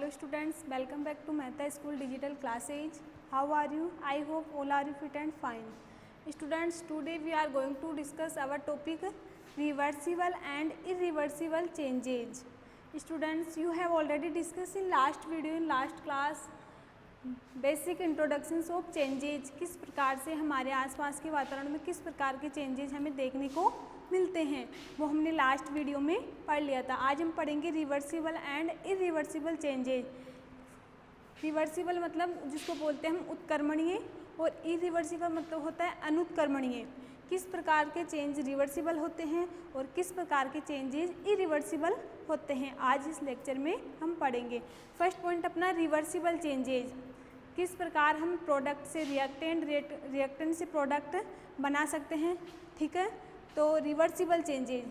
Hello students, welcome back to Mehta School Digital Classes. How are you? I hope all are fit and fine. Students, today we are going to discuss our topic reversible and irreversible changes. Students, you have already discussed in last video, in last class, basic introductions of changes, किस प्रकार से हमारे आसपास के वातावरण में किस प्रकार के चेंजेज हमें देखने को मिलते हैं, वो हमने लास्ट वीडियो में पढ़ लिया था। आज हम पढ़ेंगे reversible and irreversible changes. Reversible मतलब जिसको बोलते हैं हम उत्क्रमणीय, और इरिवर्सिबल मतलब होता है अनुत्क्रमणीय। किस प्रकार के चेंज रिवर्सिबल होते हैं और किस प्रकार के चेंजेज इरिवर्सिबल होते हैं, आज इस लेक्चर में हम पढ़ेंगे। फर्स्ट पॉइंट अपना रिवर्सिबल चेंजेज, किस प्रकार हम प्रोडक्ट से रिएक्टेंट से प्रोडक्ट बना सकते हैं। ठीक है, तो reversible changes,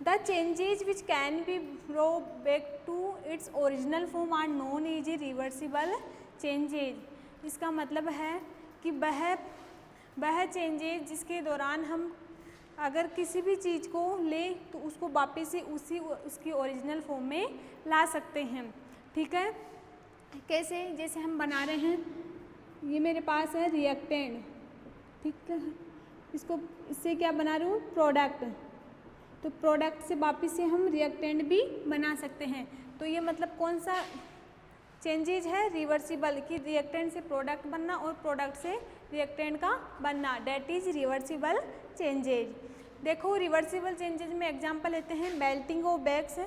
the changes which can be brought back to its original form are known as a reversible changes. इसका मतलब है कि वह चेंजेज जिसके दौरान हम अगर किसी भी चीज़ को लें तो उसको वापस से उसकी ओरिजिनल फॉर्म में ला सकते हैं। ठीक है, कैसे, जैसे हम बना रहे हैं, ये मेरे पास है रिएक्टेंट, ठीक है, इससे क्या बना रही हूँ, प्रोडक्ट, तो प्रोडक्ट से वापस से हम रिएक्टेंट भी बना सकते हैं। तो ये मतलब कौन सा चेंजेज है, रिवर्सिबल, कि रिएक्टेंट से प्रोडक्ट बनना और प्रोडक्ट से रिएक्टेंट का बनना, डेट इज रिवर्सिबल चेंजेज। देखो रिवर्सिबल चेंजेज में एग्जांपल लेते हैं, melting of wax,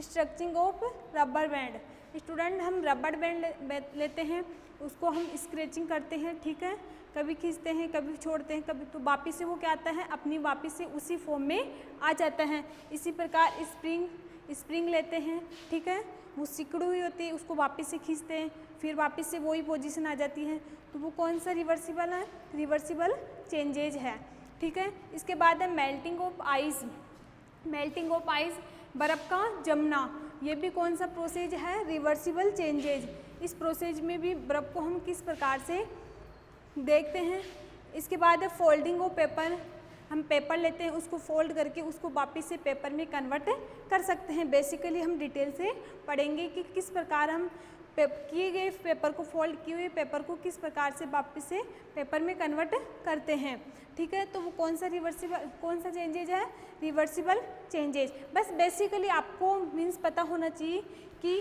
structuring of rubber band. Student, हम रबर बैंड लेते हैं, उसको हम स्क्रैचिंग करते हैं, ठीक है, कभी खींचते हैं, कभी छोड़ते हैं, कभी, तो वापिस से वो क्या आता है, अपनी वापिस से उसी फॉर्म में आ जाता है। इसी प्रकार स्प्रिंग लेते हैं, ठीक है, वो सिकड़ी हुई होती है, उसको वापस से खींचते हैं, फिर वापस से वही पोजीशन आ जाती है, तो वो कौन सा रिवर्सिबल है, रिवर्सिबल चेंजेज है। ठीक है, इसके बाद है melting of ice. Melting of ice, बर्फ़ का जमना, ये भी कौन सा प्रोसेज है, रिवर्सिबल चेंजेज। इस प्रोसेज में भी बर्फ़ को हम किस प्रकार से देखते हैं। इसके बाद है फोल्डिंग ऑफ पेपर, हम पेपर लेते हैं, उसको फोल्ड करके उसको वापस से पेपर में कन्वर्ट कर सकते हैं। बेसिकली हम डिटेल से पढ़ेंगे कि किस प्रकार हम किए गए पेपर को, फोल्ड किए हुए पेपर को किस प्रकार से वापस से पेपर में कन्वर्ट करते हैं। ठीक है, तो वो कौन सा चेंजेज है, रिवर्सिबल चेंजेज। बस बेसिकली आपको मीन्स पता होना चाहिए कि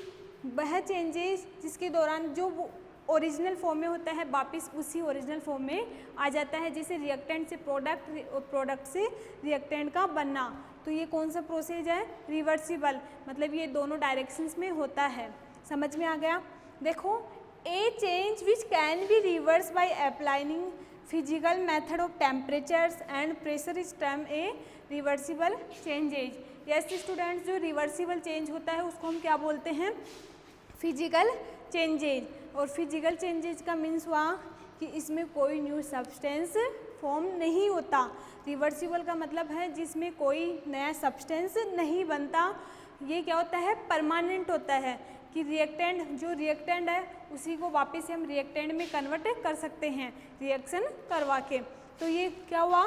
वह चेंजेज जिसके दौरान जो वो ओरिजिनल फॉर्म में होता है वापस उसी ओरिजिनल फॉर्म में आ जाता है, जैसे रिएक्टेंट से प्रोडक्ट और प्रोडक्ट से रिएक्टेंट का बनना, तो ये कौन सा प्रोसेस है, रिवर्सिबल, मतलब ये दोनों डायरेक्शंस में होता है। समझ में आ गया। देखो, ए change which can be reverse by applying physical method of temperatures and pressure is term A reversible changes. Yes students, जो रिवर्सिबल चेंज होता है उसको हम क्या बोलते हैं, फिजिकल चेंजेज। और फिजिकल चेंजेज का मीन्स हुआ कि इसमें कोई न्यू सब्सटेंस फॉर्म नहीं होता। रिवर्सिबल का मतलब है जिसमें कोई नया सब्सटेंस नहीं बनता। ये क्या होता है, परमानेंट होता है, कि जो रिएक्टेंट है उसी को वापस से हम रिएक्टेंट में कन्वर्ट कर सकते हैं रिएक्शन करवा के। तो ये क्या हुआ,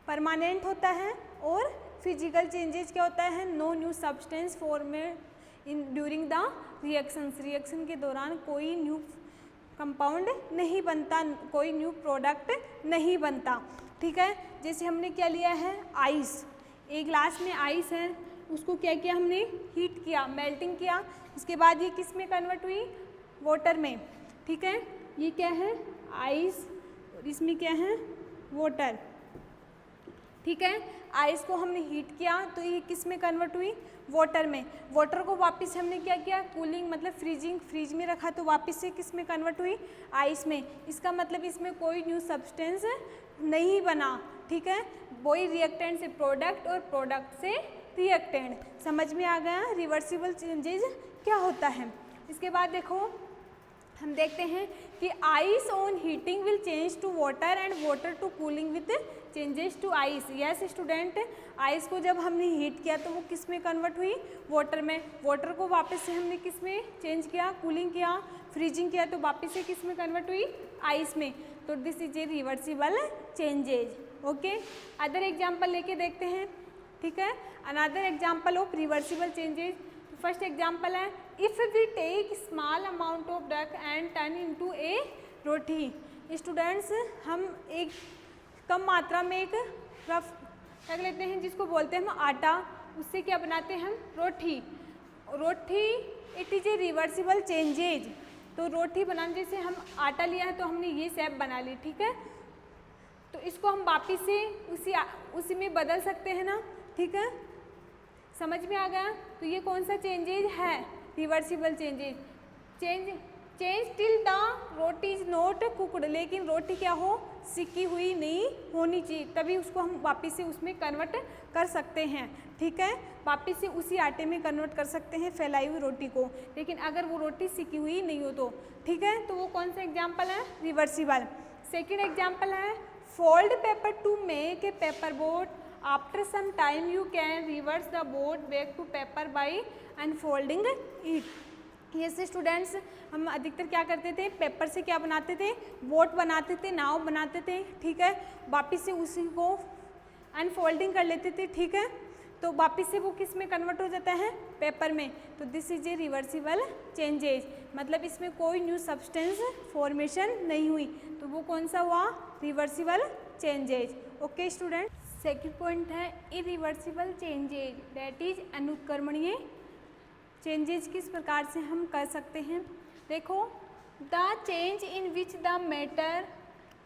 परमानेंट होता है। और फिजिकल चेंजेज क्या होता है, no new substance form in during the reaction के दौरान कोई न्यू कंपाउंड नहीं बनता, कोई न्यू प्रोडक्ट नहीं बनता। ठीक है, जैसे हमने क्या लिया है, आइस, एक ग्लास में आइस है, उसको क्या किया हमने, हीट किया, मेल्टिंग किया, इसके बाद ये किस में कन्वर्ट हुई, वाटर में। ठीक है, ये क्या है, आइस, और इसमें क्या है, वाटर। ठीक है, आइस को हमने हीट किया तो ये किस में कन्वर्ट हुई, वाटर में। वाटर को वापस हमने क्या किया, कूलिंग मतलब फ्रीज में रखा, तो वापस से किस में कन्वर्ट हुई, आइस में। इसका मतलब इसमें कोई न्यू सब्सटेंस नहीं बना। ठीक है, वही रिएक्टेंट से प्रोडक्ट और प्रोडक्ट से रिएक्टेंट। समझ में आ गया रिवर्सिबल चेंजेज क्या होता है। इसके बाद देखो, हम देखते हैं कि ice on heating will change to water and water to cooling with changes to ice. Yes student, ice को जब हमने हीट किया तो वो किस में कन्वर्ट हुई, वाटर में। वाटर को वापस से हमने किस में चेंज किया, कूलिंग किया, फ्रीजिंग किया, तो वापस से किस में कन्वर्ट हुई, आइस में। तो this is a reversible changes. Okay, other example लेके देखते हैं। ठीक है, another example of reversible changes. First example है if we take small amount of dough and turn into a roti. Students, हम एक कम मात्रा में एक रफ रख लेते हैं जिसको बोलते हैं हम आटा, उससे क्या बनाते हैं हम रोटी। Roti it is a reversible changes. तो रोटी बनाने जैसे हम आटा लिया है तो हमने ये शेप बना ली, ठीक है, तो इसको हम वापिस से उसी में बदल सकते हैं ना, ठीक है, समझ में आ गया। तो ये कौन सा चेंजेज है, reversible changes. Change till the roti is not cooked, लेकिन रोटी क्या हो, सिकी हुई नहीं होनी चाहिए, तभी उसको हम वापिस से उसमें कन्वर्ट कर सकते हैं, ठीक है, वापिस से उसी आटे में कन्वर्ट कर सकते हैं फैलाई हुई रोटी को। लेकिन अगर वो रोटी सिकी हुई नहीं हो तो, ठीक है, तो वो कौन सा एग्जाम्पल है, रिवर्सिबल। सेकेंड एग्जाम्पल है fold paper to make a paper boat, after some time you can reverse the boat back to paper by unfolding it. ये से स्टूडेंट्स, हम अधिकतर क्या करते थे, पेपर से क्या बनाते थे, बोट बनाते थे, नाव बनाते थे, ठीक है, वापिस से उसी को अनफोल्डिंग कर लेते थे, ठीक है, तो वापिस से वो किस में कन्वर्ट हो जाता है, पेपर में। तो this is a reversible changes, मतलब इसमें कोई न्यू सब्सटेंस फॉर्मेशन नहीं हुई, तो वो कौन सा हुआ, reversible changes. Okay student, second point है इरिवर्सिबल चेंजेज, दैट इज अनुकरणीय चेंजेज किस प्रकार से हम कर सकते हैं। देखो, the change in which the matter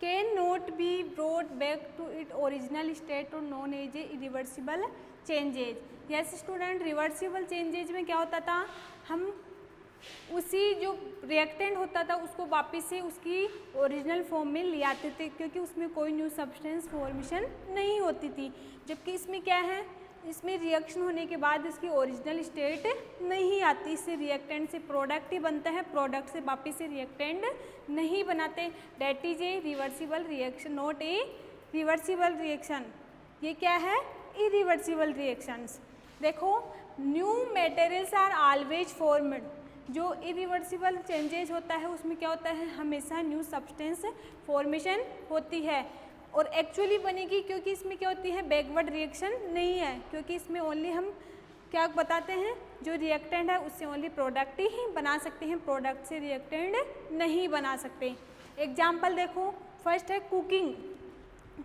can not be brought back to it original state और known as a irreversible changes. Yes student, reversible changes में क्या होता था, हम उसी जो रिएक्टेंट होता था उसको वापस से उसकी ओरिजिनल फॉर्म में ले आते थे, क्योंकि उसमें कोई न्यू सब्सटेंस फॉर्मेशन नहीं होती थी। जबकि इसमें क्या है, इसमें रिएक्शन होने के बाद इसकी ओरिजिनल स्टेट नहीं आती, इससे रिएक्टेंट से प्रोडक्ट ही बनता है, प्रोडक्ट से वापस से रिएक्टेंट नहीं बनाते। That is a reversible reaction, not a reversible reaction. ये क्या है, इरिवर्सिबल रिएक्शंस। देखो, new materials are always formed, जो इरिवर्सिबल चेंजेज होता है उसमें क्या होता है, हमेशा न्यू सब्सटेंस फॉर्मेशन होती है और एक्चुअली बनेगी, क्योंकि इसमें क्या होती है, बैकवर्ड रिएक्शन नहीं है, क्योंकि इसमें ओनली हम क्या बताते हैं, जो रिएक्टेंट है उससे ओनली प्रोडक्ट ही बना सकते हैं, प्रोडक्ट से रिएक्टेंट नहीं बना सकते। एग्जाम्पल देखो, फर्स्ट है कुकिंग,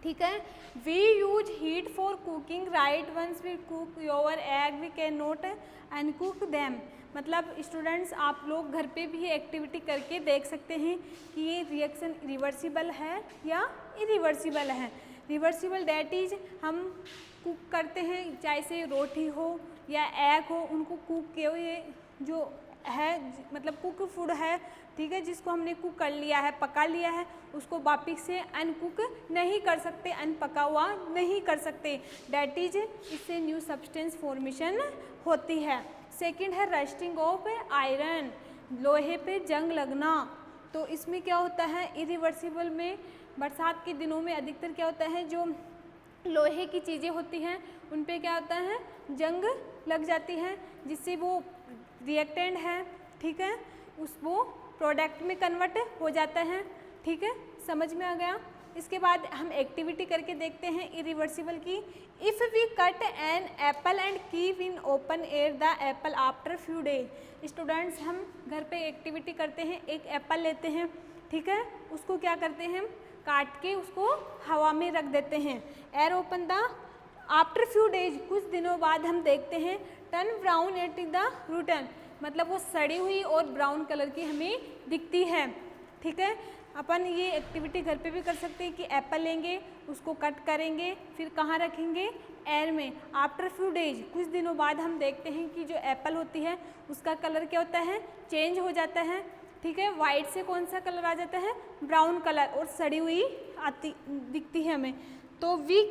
ठीक है, we use heat for cooking, right, once we cook your egg we can not uncook them. मतलब स्टूडेंट्स, आप लोग घर पे भी एक्टिविटी करके देख सकते हैं कि ये रिएक्शन रिवर्सिबल है या इरिवर्सिबल है। रिवर्सिबल दैट इज हम कुक करते हैं, चाहे से रोटी हो या एग हो, उनको कुक किए हुए जो है, मतलब कुक फूड है, ठीक है, जिसको हमने कुक कर लिया है, पका लिया है, उसको वापिस से अनकुक नहीं कर सकते, अनपका हुआ नहीं कर सकते। डैट इज, इससे न्यू सब्सटेंस फॉर्मेशन होती है। सेकंड है रस्टिंग ऑफ आयरन, लोहे पे जंग लगना। तो इसमें क्या होता है, इरिवर्सिबल में बरसात के दिनों में अधिकतर क्या होता है, जो लोहे की चीज़ें होती हैं उन पे क्या होता है, जंग लग जाती है, जिससे वो रिएक्टेंट है, ठीक है, उसको प्रोडक्ट में कन्वर्ट हो जाता है, ठीक है, समझ में आ गया। इसके बाद हम एक्टिविटी करके देखते हैं इरिवर्सिबल की। If we cut an apple and keep in open air the apple after few day. Students, हम घर पे एक्टिविटी करते हैं, एक एप्पल लेते हैं, ठीक है, उसको क्या करते हैं, काट के उसको हवा में रख देते हैं, air open the after few days, कुछ दिनों बाद हम देखते हैं, turn brown at the routine, मतलब वो सड़ी हुई और ब्राउन कलर की हमें दिखती है, ठीक है। अपन ये एक्टिविटी घर पे भी कर सकते हैं कि एप्पल लेंगे, उसको कट करेंगे, फिर कहाँ रखेंगे, एयर में। आफ्टर फ्यू डेज, कुछ दिनों बाद हम देखते हैं कि जो एप्पल होती है उसका कलर क्या होता है, चेंज हो जाता है, ठीक है, वाइट से कौन सा कलर आ जाता है, ब्राउन कलर, और सड़ी हुई आती दिखती है हमें। तो we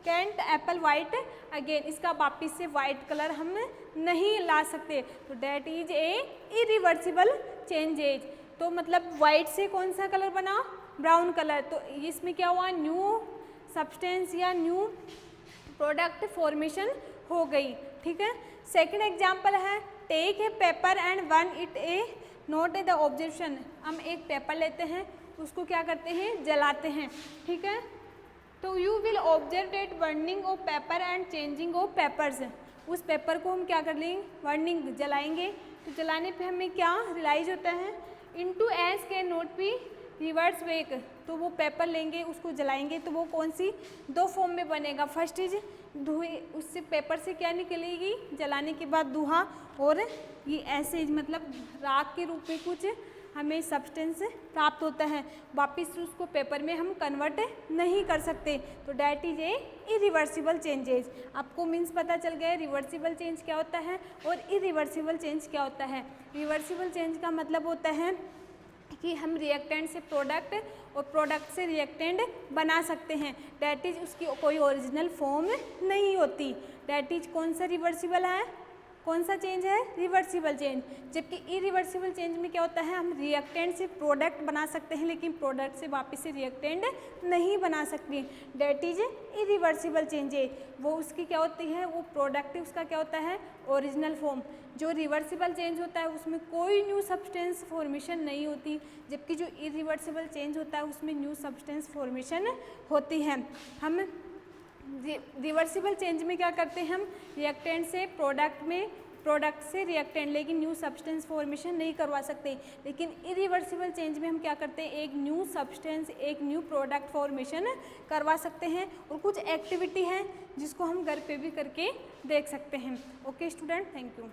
can't apple white again, इसका वापिस से वाइट कलर हम नहीं ला सकते, तो that is a irreversible changes. तो मतलब वाइट से कौन सा कलर बना, ब्राउन कलर, तो इसमें क्या हुआ, न्यू सब्सटेंस या न्यू प्रोडक्ट फॉर्मेशन हो गई, ठीक है। सेकंड एग्जांपल है, take a paper and burn it a note the observation. हम एक पेपर लेते हैं, उसको क्या करते हैं, जलाते हैं, ठीक है, तो you will observe that burning of paper and changing of papers. उस पेपर को हम क्या कर लेंगे, बर्निंग जलाएंगे, तो जलाने पे हमें क्या रियलाइज होता है, into S can not be reverse back. तो वो पेपर लेंगे, उसको जलाएंगे तो वो कौन सी दो फॉर्म में बनेगा, फर्स्ट इज धुएं, उससे पेपर से क्या निकलेगी, जलाने के बाद धुआं, और ये एसेज मतलब राख के रूप में कुछ हमें सब्सटेंस प्राप्त होता है, वापस उसको पेपर में हम कन्वर्ट नहीं कर सकते। तो that is a irreversible changes. आपको मीन्स पता चल गया रिवर्सिबल चेंज क्या होता है और इरिवर्सिबल चेंज क्या होता है। रिवर्सिबल चेंज का मतलब होता है कि हम रिएक्टेंट से प्रोडक्ट और प्रोडक्ट से रिएक्टेंट बना सकते हैं, डैट इज उसकी कोई ओरिजिनल फॉर्म नहीं होती। डैट इज कौन सा रिवर्सिबल है, कौन सा चेंज है, रिवर्सिबल चेंज। जबकि इरिवर्सिबल चेंज में क्या होता है, हम रिएक्टेंट से प्रोडक्ट बना सकते हैं लेकिन प्रोडक्ट से वापस से रिएक्टेंट नहीं बना सकते। डैट इज इरिवर्सिबल चेंज है, वो उसकी क्या होती है, वो प्रोडक्ट उसका क्या होता है, ओरिजिनल फॉर्म। जो रिवर्सिबल चेंज होता है उसमें कोई न्यू सब्सटेंस फॉर्मेशन नहीं होती, जबकि जो इरिवर्सिबल चेंज होता है उसमें न्यू सब्सटेंस फॉर्मेशन होती है। हम रिवर्सिबल चेंज में क्या करते हैं, हम रिएक्टेंट से प्रोडक्ट में, प्रोडक्ट से रिएक्टेंट, लेकिन न्यू सब्सटेंस फॉर्मेशन नहीं करवा सकते। लेकिन इरिवर्सिबल चेंज में हम क्या करते हैं, एक न्यू सब्सटेंस, एक न्यू प्रोडक्ट फॉर्मेशन करवा सकते हैं। और कुछ एक्टिविटी है जिसको हम घर पे भी करके देख सकते हैं। Okay student, thank you.